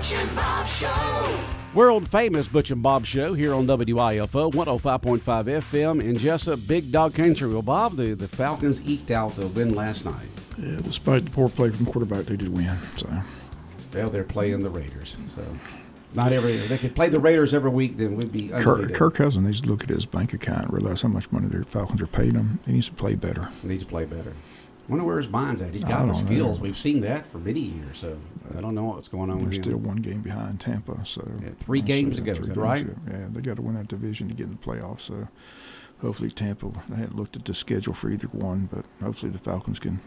Butch and Bob Show. World famous Butch and Bob Show here on WIFO 105.5 FM in Jesup, Big Dog Country. Well, Bob, the Falcons eked out the win last night. Yeah, despite the poor play from the quarterback, they did win. So, well, they're playing the Raiders. So, if they could play the Raiders every week, then we'd be undefeated. Kirk Cousins needs to look at his bank account and realize how much money the Falcons are paying him. He needs to play better. I wonder where his mind's at. He's got the skills. We've seen that for many years, so I don't know what's going on with him. They're still one game behind Tampa. So yeah, 3 games to go, is that right? Yeah, they got to win that division to get in the playoffs. So hopefully Tampa, I hadn't looked at the schedule for either one, but hopefully the Falcons can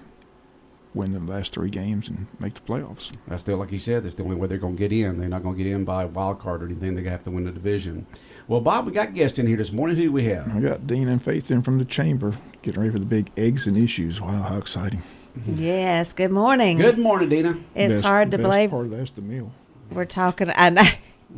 win the last 3 games and make the playoffs. That's still, like you said, that's the only way they're going to get in. They're not going to get in by a wild card or anything. They have to win the division. Well, Bob, we got guests in here this morning. Who do we have? I got Dean and Faith in from the chamber, getting ready for the big eggs and issues. Wow, how exciting. Yes, good morning. Good morning, Dina. It's hard to believe. Part of that's the meal. We're talking, I know.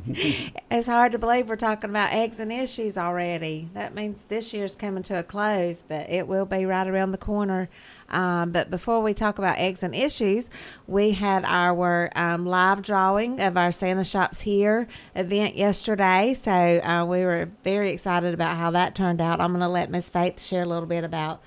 It's hard to believe we're talking about eggs and issues already. That means this year's coming to a close, but it will be right around the corner. But before we talk about eggs and issues, we had our live drawing of our Santa Shops Here event yesterday. So we were very excited about how that turned out. I'm going to let Miss Faith share a little bit about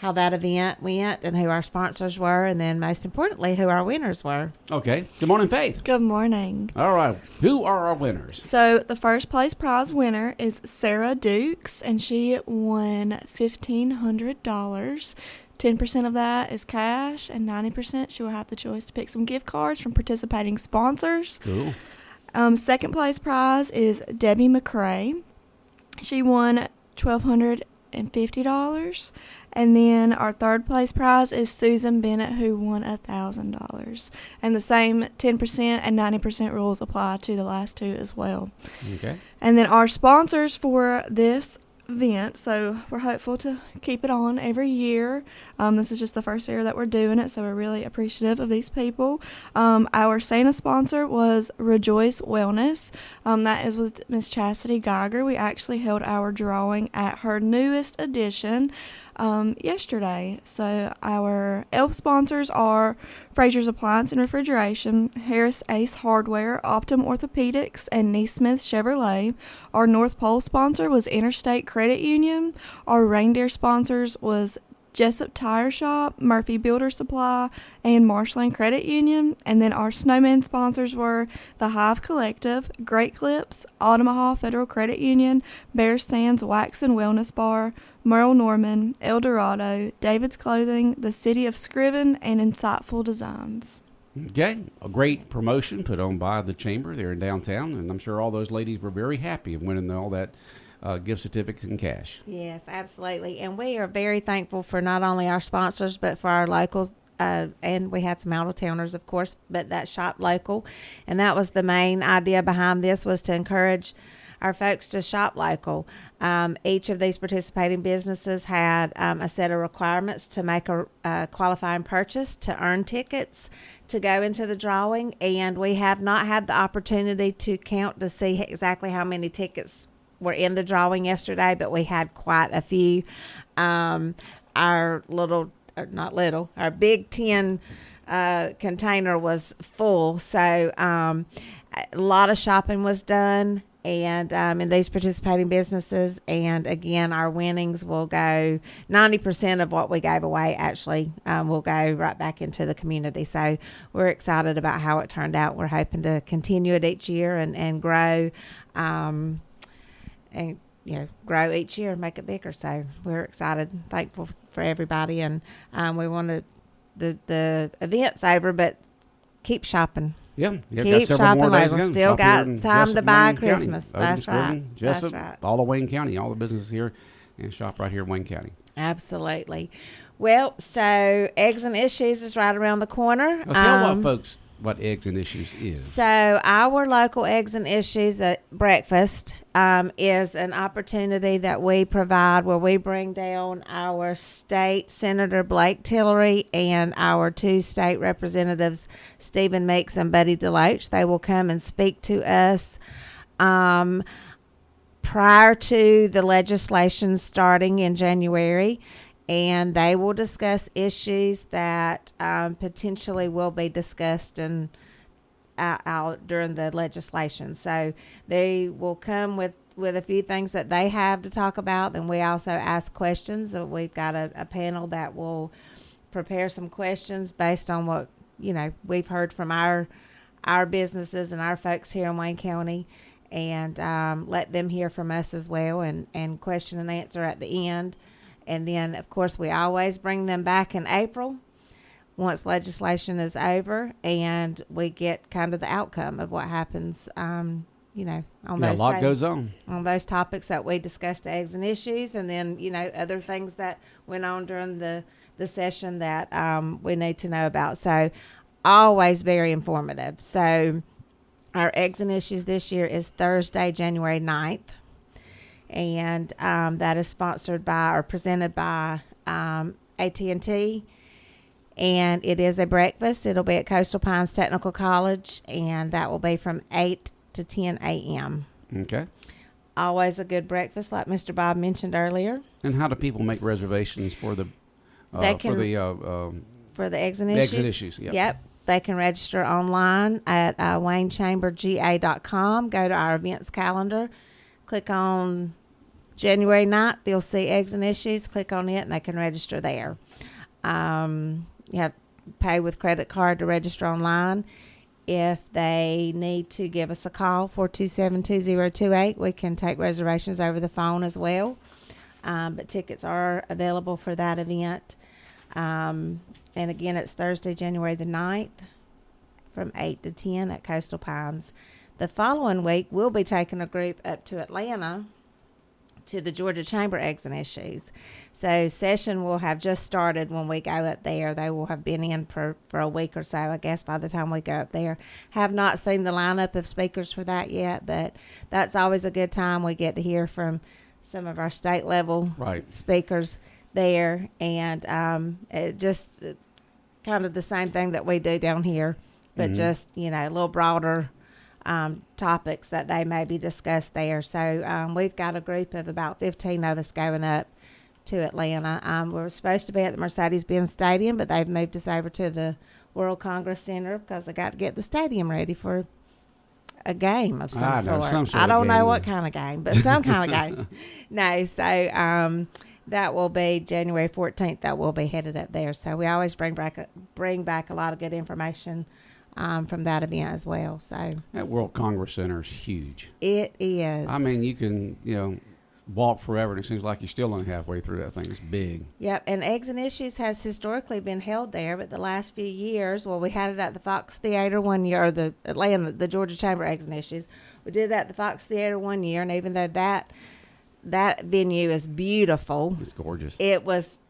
how that event went and who our sponsors were, and then most importantly, who our winners were. Okay. Good morning, Faith. Good morning. All right. Who are our winners? So the first place prize winner is Sarah Dukes, and she won $1,500. 10% of that is cash, and 90% she will have the choice to pick some gift cards from participating sponsors. Cool. Second place prize is Debbie McCrae. She won $1,250. And then our third place prize is Susan Bennett, who won $1,000. And the same 10% and 90% rules apply to the last 2 as well. Okay. And then our sponsors for this event, so we're hopeful to keep it on every year. This is just the first year that we're doing it, so we're really appreciative of these people. Our Santa sponsor was Rejoice Wellness. That is with Miss Chastity Geiger. We actually held our drawing at her newest edition yesterday. So our ELF sponsors are Fraser's Appliance and Refrigeration, Harris Ace Hardware, Optum Orthopedics, and Neesmith Chevrolet. Our North Pole sponsor was Interstate Credit Union. Our reindeer sponsors was Jesup Tire Shop, Murphy Builder Supply, and Marshland Credit Union. And then our snowman sponsors were the Hive Collective, Great Clips, Omaha Federal Credit Union, Bear Sands Wax and Wellness Bar, Merle Norman, El Dorado, David's Clothing, the City of Scriven, and Insightful Designs. Okay. A great promotion put on by the Chamber there in downtown, and I'm sure all those ladies were very happy of winning all that gift certificates and cash. Yes, absolutely. And we are very thankful for not only our sponsors, but for our locals. And we had some out-of-towners, of course, but that shop local. And that was the main idea behind this, was to encourage our folks to shop local. Each of these participating businesses had a set of requirements to make a qualifying purchase to earn tickets to go into the drawing. And we have not had the opportunity to count to see exactly how many tickets were in the drawing yesterday, but we had quite a few. Our big 10 container was full, so a lot of shopping was done, and in these participating businesses. And again, our winnings will go, 90% of what we gave away actually will go right back into the community. So we're excited about how it turned out. We're hoping to continue it each year and grow. And grow each year and make it bigger. So we're excited and thankful for everybody. And we wanted the event's over, but keep shopping. Yeah. Keep shopping local. Still got time to buy Christmas. That's right. Jesup, all of Wayne County, all the businesses here, and shop right here in Wayne County. Absolutely. Well, so Eggs and Issues is right around the corner. Tell what Eggs and Issues is. So our local Eggs and Issues at breakfast is an opportunity that we provide where we bring down our state Senator Blake Tillery and our 2 state representatives, Stephen Meeks and Buddy Deloach. They will come and speak to us prior to the legislation starting in January. And they will discuss issues that potentially will be discussed and out during the legislation. So they will come with a few things that they have to talk about. And we also ask questions. We've got a panel that will prepare some questions based on what, we've heard from our businesses and our folks here in Wayne County, and let them hear from us as well, and question and answer at the end. And then, of course, we always bring them back in April once legislation is over, and we get kind of the outcome of what happens, on a lot goes on those topics that we discussed, eggs and issues, and then, other things that went on during the session that we need to know about. So always very informative. So our eggs and issues this year is Thursday, January 9th. And that is sponsored by or presented by AT&T. And it is a breakfast. It'll be at Coastal Pines Technical College, and that will be from 8 to 10 a.m. Okay. Always a good breakfast, like Mr. Bob mentioned earlier. And how do people make reservations for the for the eggs and issues? Eggs and issues, Yep. They can register online at WayneChamberGA.com. Go to our events calendar. Click on January 9th. You'll see eggs and issues. Click on it, and they can register there. You have to pay with credit card to register online. If they need to give us a call, 427-2028, we can take reservations over the phone as well. But tickets are available for that event. And again, it's Thursday, January the 9th from 8 to 10 at Coastal Pines. The following week, we'll be taking a group up to Atlanta to the Georgia Chamber Eggs and Issues. So session will have just started when we go up there. They will have been in for a week or so, I guess, by the time we go up there. Have not seen the lineup of speakers for that yet, but that's always a good time. We get to hear from some of our state level speakers there, and it just kind of the same thing that we do down here, but just, a little broader topics that they may be discussed there. So we've got a group of about 15 of us going up to Atlanta. We're supposed to be at the Mercedes-Benz Stadium, but they've moved us over to the World Congress Center because they got to get the stadium ready for a game of some sort. I don't know what kind of game, but some kind of game. No, so that will be January 14th. That will be headed up there. So we always bring back a lot of good information from that event as well. So that World Congress Center is huge. It is. I mean, you can walk forever, and it seems like you're still only halfway through that thing. It's big. Yep, and Eggs and Issues has historically been held there, but the last few years, we had it at the Fox Theater one year, or the Georgia Chamber Eggs and Issues. We did it at the Fox Theater one year, and even though that venue is beautiful, it's gorgeous. It was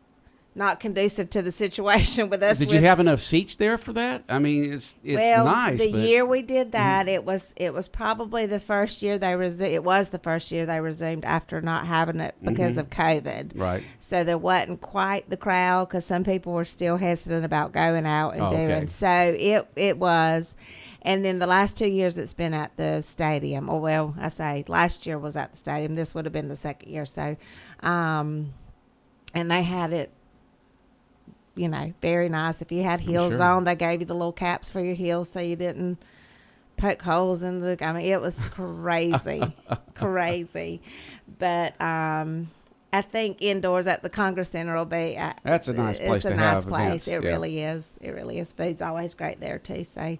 not conducive to the situation with us. Did you have enough seats there for that? I mean, it's nice. The year we did that, it was probably the first year they resumed. It was the first year they resumed after not having it because of COVID. Right. So there wasn't quite the crowd because some people were still hesitant about going out and doing. Okay. So it was. And then the last 2 years it's been at the stadium. Or well, I say last year was at the stadium. This would have been the second year. So, and they had it, very nice. If you had heels on, they gave you the little caps for your heels so you didn't poke holes in the. I mean, it was crazy, crazy. But I think indoors at the Congress Center will be. That's a nice place to have. It's a nice place. Events. It really is. It really is. Food's always great there too. So,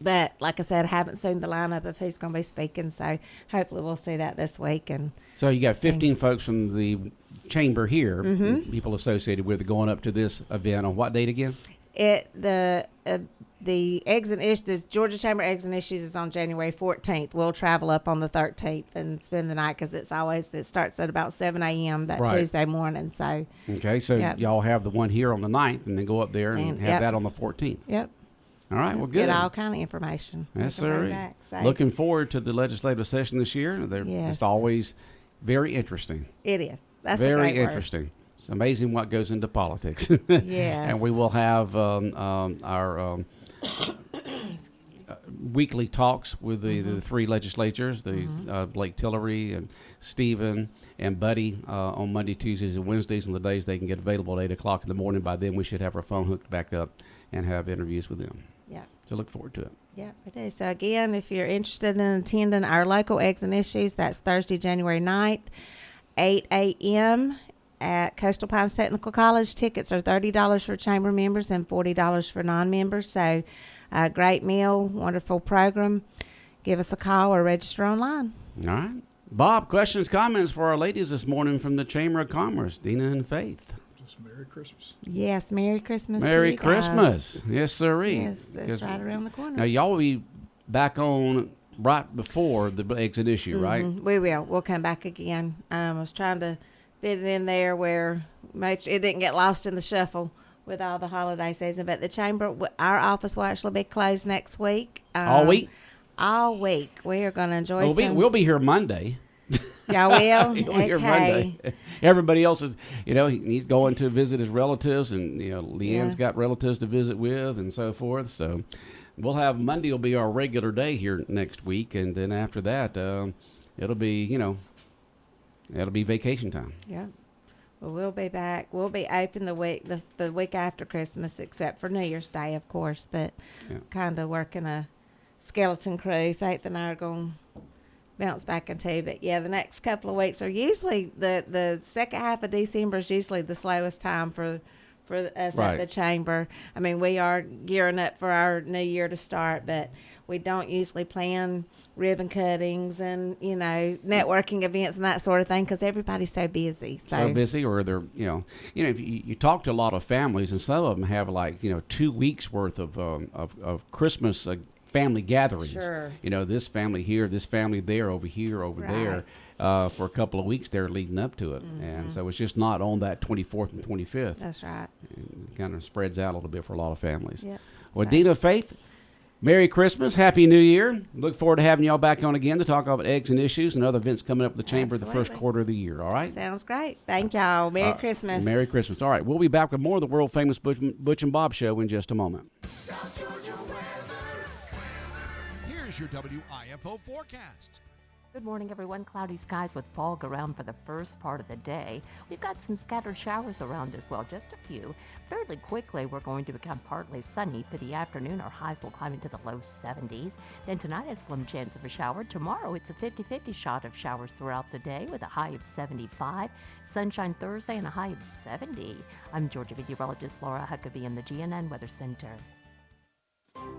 but like I said, I haven't seen the lineup of who's going to be speaking. So hopefully we'll see that this week. And so you got 15 folks from the chamber here, people associated with it, going up to this event on what date again? The Eggs and Issues, the Georgia Chamber Eggs and Issues is on January 14th. We'll travel up on the 13th and spend the night because it starts at about 7 a.m. that Tuesday morning. So okay, so y'all have the one here on the 9th and then go up there and have that on the 14th. Yep. All right, well, good. Get all kind of information. Yes, sir. Looking forward to the legislative session this year. It's always very interesting. It is. That's very a great interesting. Word. It's amazing what goes into politics. Yes. And we will have our weekly talks with the three legislatures, Blake Tillery and Stephen and Buddy on Monday, Tuesdays, and Wednesdays on the days they can get available at 8 o'clock in the morning. By then, we should have our phone hooked back up and have interviews with them. Yeah. So look forward to it. Yeah, it is. So again, if you're interested in attending our local Eggs and Issues, that's Thursday, January 9th, 8 a.m. at Coastal Pines Technical College. Tickets are $30 for chamber members and $40 for non-members. So a great meal, wonderful program. Give us a call or register online. All right. Bob, questions, comments for our ladies this morning from the Chamber of Commerce, Dina and Faith. Just Merry Christmas. Yes, Merry Christmas Merry to you guys. Christmas. Yes, sirree. Yes, it's right around the corner. Now, y'all will be back on right before the exit issue, right? We will. We'll come back again. I was trying to fit it in there where it didn't get lost in the shuffle with all the holiday season. But the chamber, our office will actually be closed next week. All week? All week. We are going to enjoy We'll be here Monday. Y'all will? We'll be here Monday. Everybody else is, he's going to visit his relatives, and, Leanne's got relatives to visit with and so forth. So we'll have Monday will be our regular day here next week. And then after that, it'll be, it'll be vacation time. Yeah. Well, we'll be back. We'll be open the week after Christmas, except for New Year's Day, of course. But kind of working a skeleton crew. Faith and I are going to bounce back into. But yeah, the next couple of weeks are usually the second half of December is usually the slowest time for us at the chamber. I mean, we are gearing up for our new year to start, but we don't usually plan ribbon cuttings and, networking events and that sort of thing because everybody's so busy. So busy, or they're, if you talk to a lot of families, and some of them have 2 weeks worth of Christmas family gatherings. Sure. This family here, this family there, over here, over there, for a couple of weeks there leading up to it. Mm-hmm. And so it's just not on that 24th and 25th. That's right. It kind of spreads out a little bit for a lot of families. Yep. Well, Dina, Faith, Merry Christmas, Happy New Year. Look forward to having y'all back on again to talk about eggs and issues and other events coming up with the Chamber the first quarter of the year, all right? Sounds great. Thank y'all. Merry Christmas. Merry Christmas. All right, we'll be back with more of the world-famous Butch and Bob Show in just a moment. South Georgia weather. Here's your WIFO forecast. Good morning, everyone. Cloudy skies with fog around for the first part of the day. We've got some scattered showers around as well, just a few. Fairly quickly, we're going to become partly sunny. For the afternoon, our highs will climb into the low 70s. Then tonight, a slim chance of a shower. Tomorrow, it's a 50-50 shot of showers throughout the day with a high of 75. Sunshine Thursday and a high of 70. I'm Georgia meteorologist Laura Huckabee in the GNN Weather Center.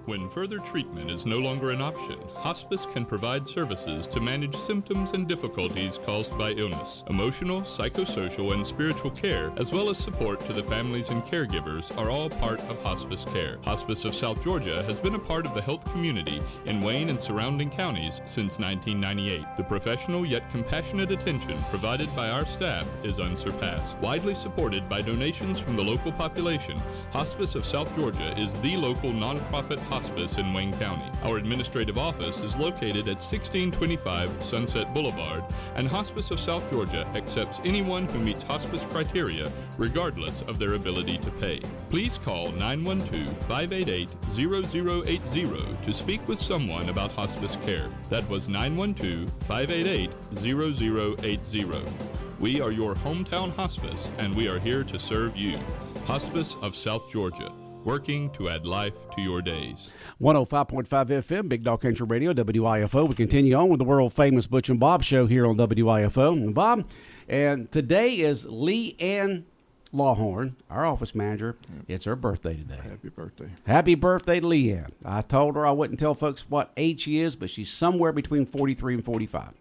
When further treatment is no longer an option, hospice can provide services to manage symptoms and difficulties caused by illness. Emotional, psychosocial, and spiritual care, as well as support to the families and caregivers, are all part of hospice care. Hospice of South Georgia has been a part of the health community in Wayne and surrounding counties since 1998. The professional yet compassionate attention provided by our staff is unsurpassed. Widely supported by donations from the local population, Hospice of South Georgia is the local nonprofit hospice in Wayne County. Our administrative office is located at 1625 Sunset Boulevard, and Hospice of South Georgia accepts anyone who meets hospice criteria, regardless of their ability to pay. Please call 912-588-0080 to speak with someone about hospice care. That was 912-588-0080. We are your hometown hospice, and we are here to serve you. Hospice of South Georgia, working to add life to your days. 105.5 FM, Big Dog Country Radio, WIFO. We continue on with the world-famous Butch and Bob Show here on WIFO. And Bob, and today is Lee Ann Lawhorn, our office manager. Yep. It's her birthday today. Happy birthday. Happy birthday to Lee Ann. I told her I wouldn't tell folks what age she is, but she's somewhere between 43 and 45.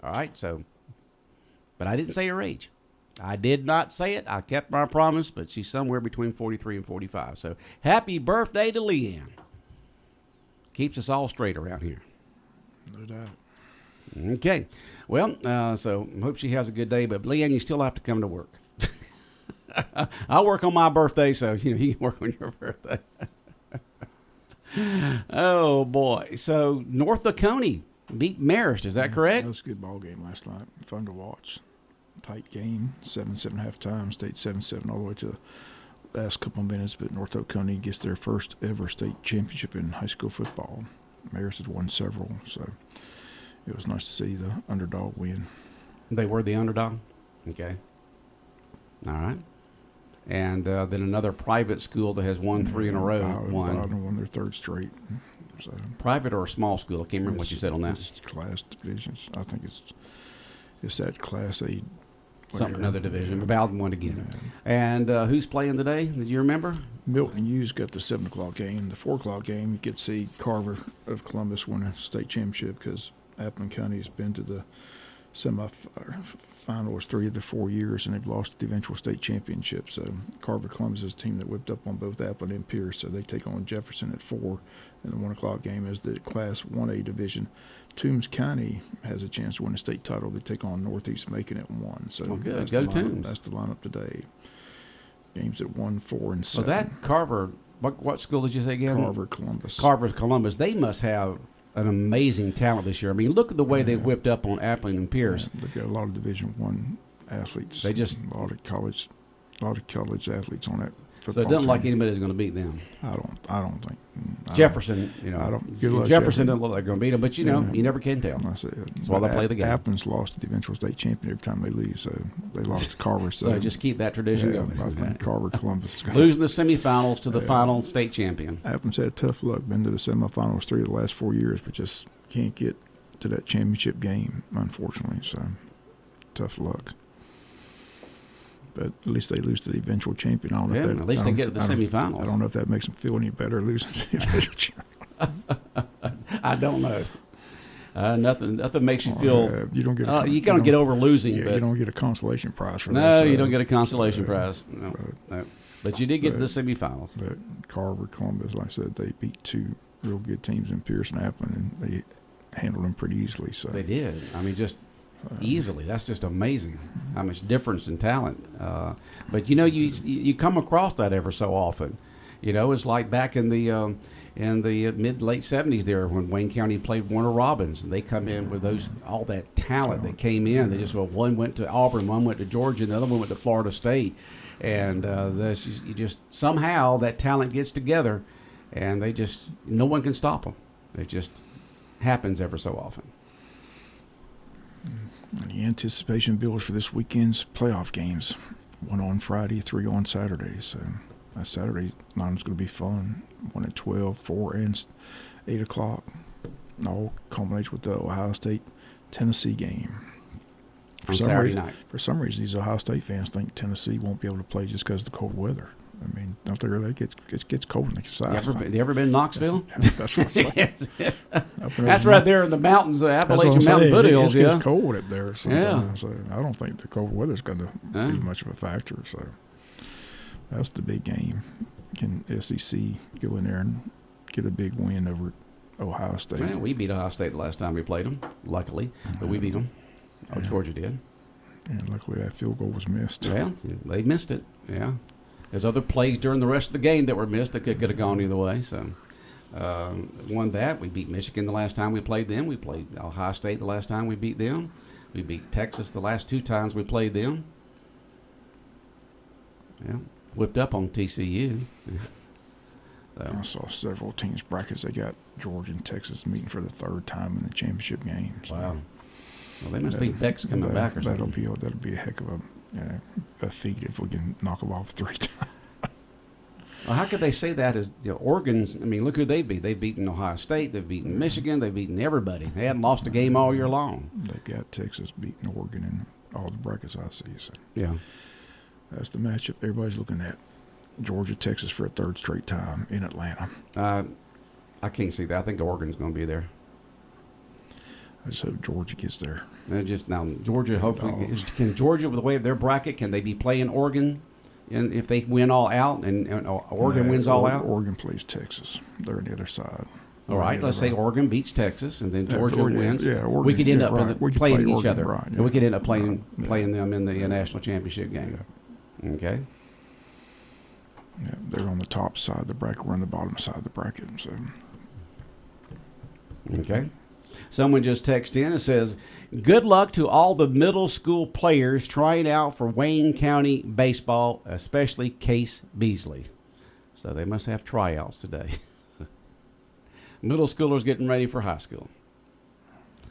All right, so, but I didn't say her age. I did not say it. I kept my promise, but she's somewhere between 43 and 45. So happy birthday to Leanne. Keeps us all straight around here. No doubt. Okay. Well, so I hope she has a good day. But Leanne, you still have to come to work. I'll work on my birthday, so you can work on your birthday. Oh, boy. So North Oconee beat Marist. Is that correct? That was a good ball game last night. Fun to watch. Tight game, 7-7 halftime, stayed 7-7 all the way to the last couple of minutes, but North Oconee gets their first ever state championship in high school football. Marist had won several, so it was nice to see the underdog win. They were the underdog? Okay. All right. And then another private school that has won 3 in a row won. Won their third straight. So Private or a small school? I can't remember what you said on that. It's class divisions. I think it's that Class A. Another division. Bowden won again. Yeah. And who's playing today? Did you remember? Milton U's got the 7 o'clock game. The 4 o'clock game, you get to see Carver of Columbus win a state championship because Appleton County has been to the semifinals 3 of the 4 years, and they've lost the eventual state championship. So Carver Columbus is a team that whipped up on both Appleton and Pierce, so they take on Jefferson at 4. And the 1 o'clock game is the Class 1A division. Toombs County has a chance to win a state title. They take on Northeast Macon at 1. So good. Go Toombs. That's the lineup today. Games at 1, 4, and 7. So that Carver, what school did you say again? Carver Columbus. Carver Columbus. They must have an amazing talent this year. I mean, look at the way they whipped up on Appling and Pierce. Yeah, they've got a lot of Division I athletes. They just a lot of college athletes on that. So it doesn't like anybody's going to beat them. I don't think. Jefferson, Jefferson doesn't look like they're going to beat them, but you never can tell. That's why they play the game. Appleton's lost to the eventual state champion every time they leave, so they lost to Carver. So just keep that tradition going. I think Carver Columbus losing the semifinals to the final state champion. Appleton's had tough luck. Been to the semifinals 3 of the last 4 years, but just can't get to that championship game, unfortunately. So tough luck. But at least they lose to the eventual champion. I don't know if that, at least they get to the semifinals. I don't know if that makes them feel any better losing to the eventual champion. I don't know. Nothing makes you feel. You don't get. You kind of get over losing. Yeah, but you don't get a consolation prize for that. No, you don't get a consolation prize. No. But you did get to the semifinals. But Carver, Columbus, like I said, they beat 2 real good teams in Pierce and Appleton, and they handled them pretty easily. So they did. I mean, just easily. That's just amazing how much difference in talent. But you come across that ever so often. It's like back in the mid late 70s there when Wayne County played Warner Robins, and they come in with all that talent that came in. They just one went to Auburn, one went to Georgia, and the other one went to Florida State, and you just somehow that talent gets together, and no one can stop them. It just happens ever so often. And the anticipation builds for this weekend's playoff games. 1 on Friday, 3 on Saturday. So that Saturday line's going to be fun. 1 at 12, 4 and 8 o'clock. All culminates with the Ohio State-Tennessee game. On Saturday night. For some reason, these Ohio State fans think Tennessee won't be able to play just because of the cold weather. I mean, don't they really? It gets cold in the south. You ever been in Knoxville? That's what I'm saying. That's right there in the mountains, the Appalachian Mountain foothills. It gets cold up there sometimes. So I don't think the cold weather's going to be much of a factor. So that's the big game. Can SEC go in there and get a big win over Ohio State? Well, we beat Ohio State the last time we played them, luckily. But we beat them. Oh, Georgia did. And luckily that field goal was missed. Well, they missed it, yeah. There's other plays during the rest of the game that were missed that could have gone either way. So, won that. We beat Michigan the last time we played them. We played Ohio State the last time we beat them. We beat Texas the last 2 times we played them. Yeah, whipped up on TCU. So. I saw several teams' brackets. They got Georgia and Texas meeting for the 3rd time in the championship game. So wow. Well, they must think Beck's coming back or something. That'll be a heck of a feat if we can knock them off 3 times. Well, how could they say that as Oregon's? I mean, look who they beat. They've beaten Ohio State. They've beaten Michigan. They've beaten everybody. They hadn't lost a game all year long. They got Texas beating Oregon in all the brackets I see. So yeah, that's the matchup everybody's looking at. Georgia, Texas for a 3rd straight time in Atlanta. I can't see that. I think Oregon's going to be there. I just hope Georgia gets there. Georgia, hopefully. Can Georgia, with the way of their bracket, can they be playing Oregon? And if they win all out and Oregon wins all out? Oregon plays Texas. They're on the other side. All right, let's say Oregon beats Texas and then Georgia wins. Yeah, Oregon, we could end up playing each Oregon, other. Right, and we could end up playing them in the national championship game. Yeah. Okay. Yeah, they're on the top side of the bracket. We're on the bottom side of the bracket. So. Okay. Someone just texted in and says, good luck to all the middle school players trying out for Wayne County baseball, especially Case Beasley. So they must have tryouts today. Middle schoolers getting ready for high school.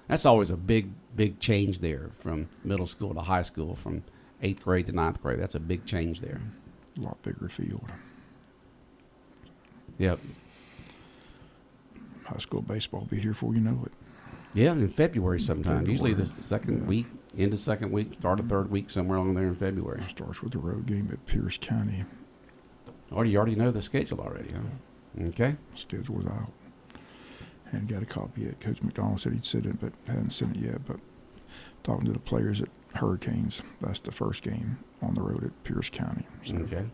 That's always a big change there from middle school to high school, from 8th grade to 9th grade. That's a big change there. A lot bigger field. Yep. high school baseball will be here before you know it. Yeah, in February sometime. Usually the second Yeah. week, end of second week, start of third week, somewhere along there in February. Starts with the road game at Pierce County. Or you already know the schedule already, huh? Okay. Schedule's out. Hadn't got a copy yet. Coach McDonald said he'd send it, but hadn't sent it yet. But talking to the players at Hurricanes, that's the first game on the road at Pierce County. So Okay.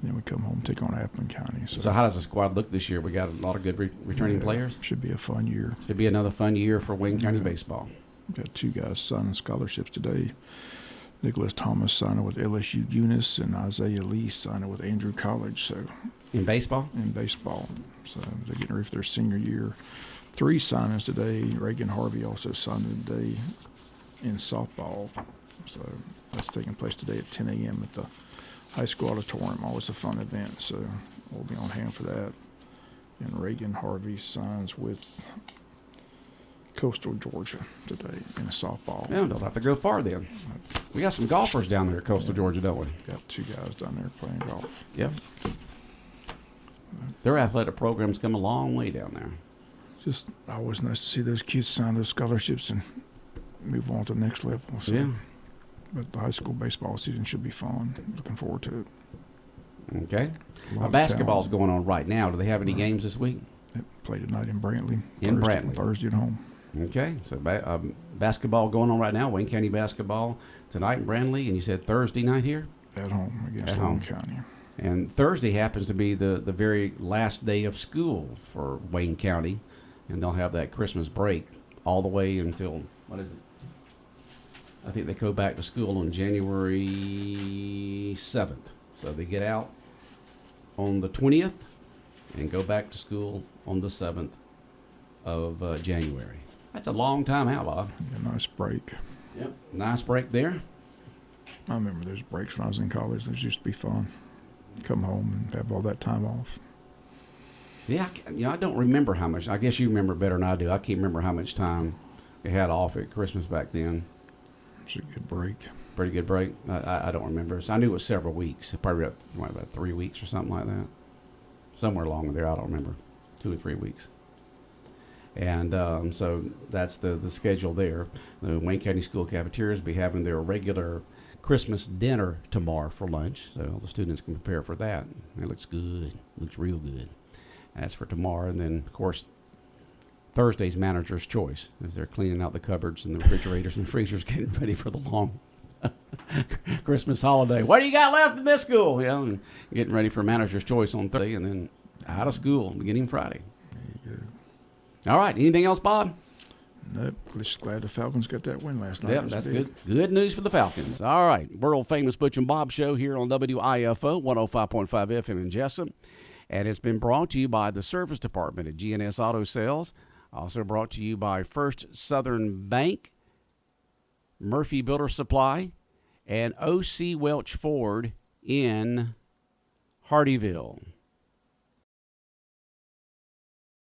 then we come home and take on Appleton County. So how does the squad look this year? We got a lot of good returning Yeah, players. Should be a fun year. Should be another fun year for Wayne County baseball. Got 2 guys signing scholarships today. Nicholas Thomas signing with LSU Eunice and Isaiah Lee signing with Andrew College. So In baseball? in baseball. So they're getting ready for their senior year. 3 signings today. Reagan Harvey also signed today in softball. So that's taking place today at 10 a.m. at the high school auditorium. Always a fun event, so we'll be on hand for that. And Reagan Harvey signs with Coastal Georgia today in softball. Yeah, don't have to go far then. We got some golfers down there at Coastal Georgia, don't we? Got 2 guys down there playing golf. Yep. Their athletic program's come a long way down there. Just always nice to see those kids sign those scholarships and move on to the next level. So. Yeah. But the high school baseball season should be fun. Looking forward to it. Okay. A lot of Basketball's talent. going on right now. Do they have any games this week? They play tonight in Brantley. In Thursday, Brantley. Thursday at home. Okay. So basketball going on right now. Wayne County basketball tonight in Brantley. And you said Thursday night here? At home against At Long home. County. And Thursday happens to be the very last day of school for Wayne County. And they'll have that Christmas break all the way until, what is it? I think they go back to school on January 7th. So they get out on the 20th and go back to school on the 7th of January. That's a long time out, Bob. A nice break. Yep. Nice break there. I remember those breaks when I was in college. Those used to be fun. Come home and have all that time off. Yeah, I don't remember how much. I guess you remember better than I do. I can't remember how much time we had off at Christmas back then. It's a good break. Pretty good break. I don't remember. So I knew it was several weeks. Probably about 3 weeks or something like that. Somewhere along there. I don't remember. 2 or 3 weeks. And so that's the schedule there. The Wayne County School Cafeterias will be having their regular Christmas dinner tomorrow for lunch. So all the students can prepare for that. It looks good. Looks real good. That's for tomorrow. And then, of course, Thursday's manager's choice as they're cleaning out the cupboards and the refrigerators and freezers, getting ready for the long Christmas holiday. What do you got left in this school? And getting ready for manager's choice on Thursday, and then out of school beginning Friday. There you go. All right. Anything else, Bob? Nope. Just glad the Falcons got that win last night. Yep, that's good. Good news for the Falcons. All right. World famous Butch and Bob show here on WIFO 105.5 FM in Jesup. And it's been brought to you by the Service Department at GNS Auto Sales. Also brought to you by First Southern Bank, Murphy Builder Supply, and O.C. Welch Ford in Hardyville.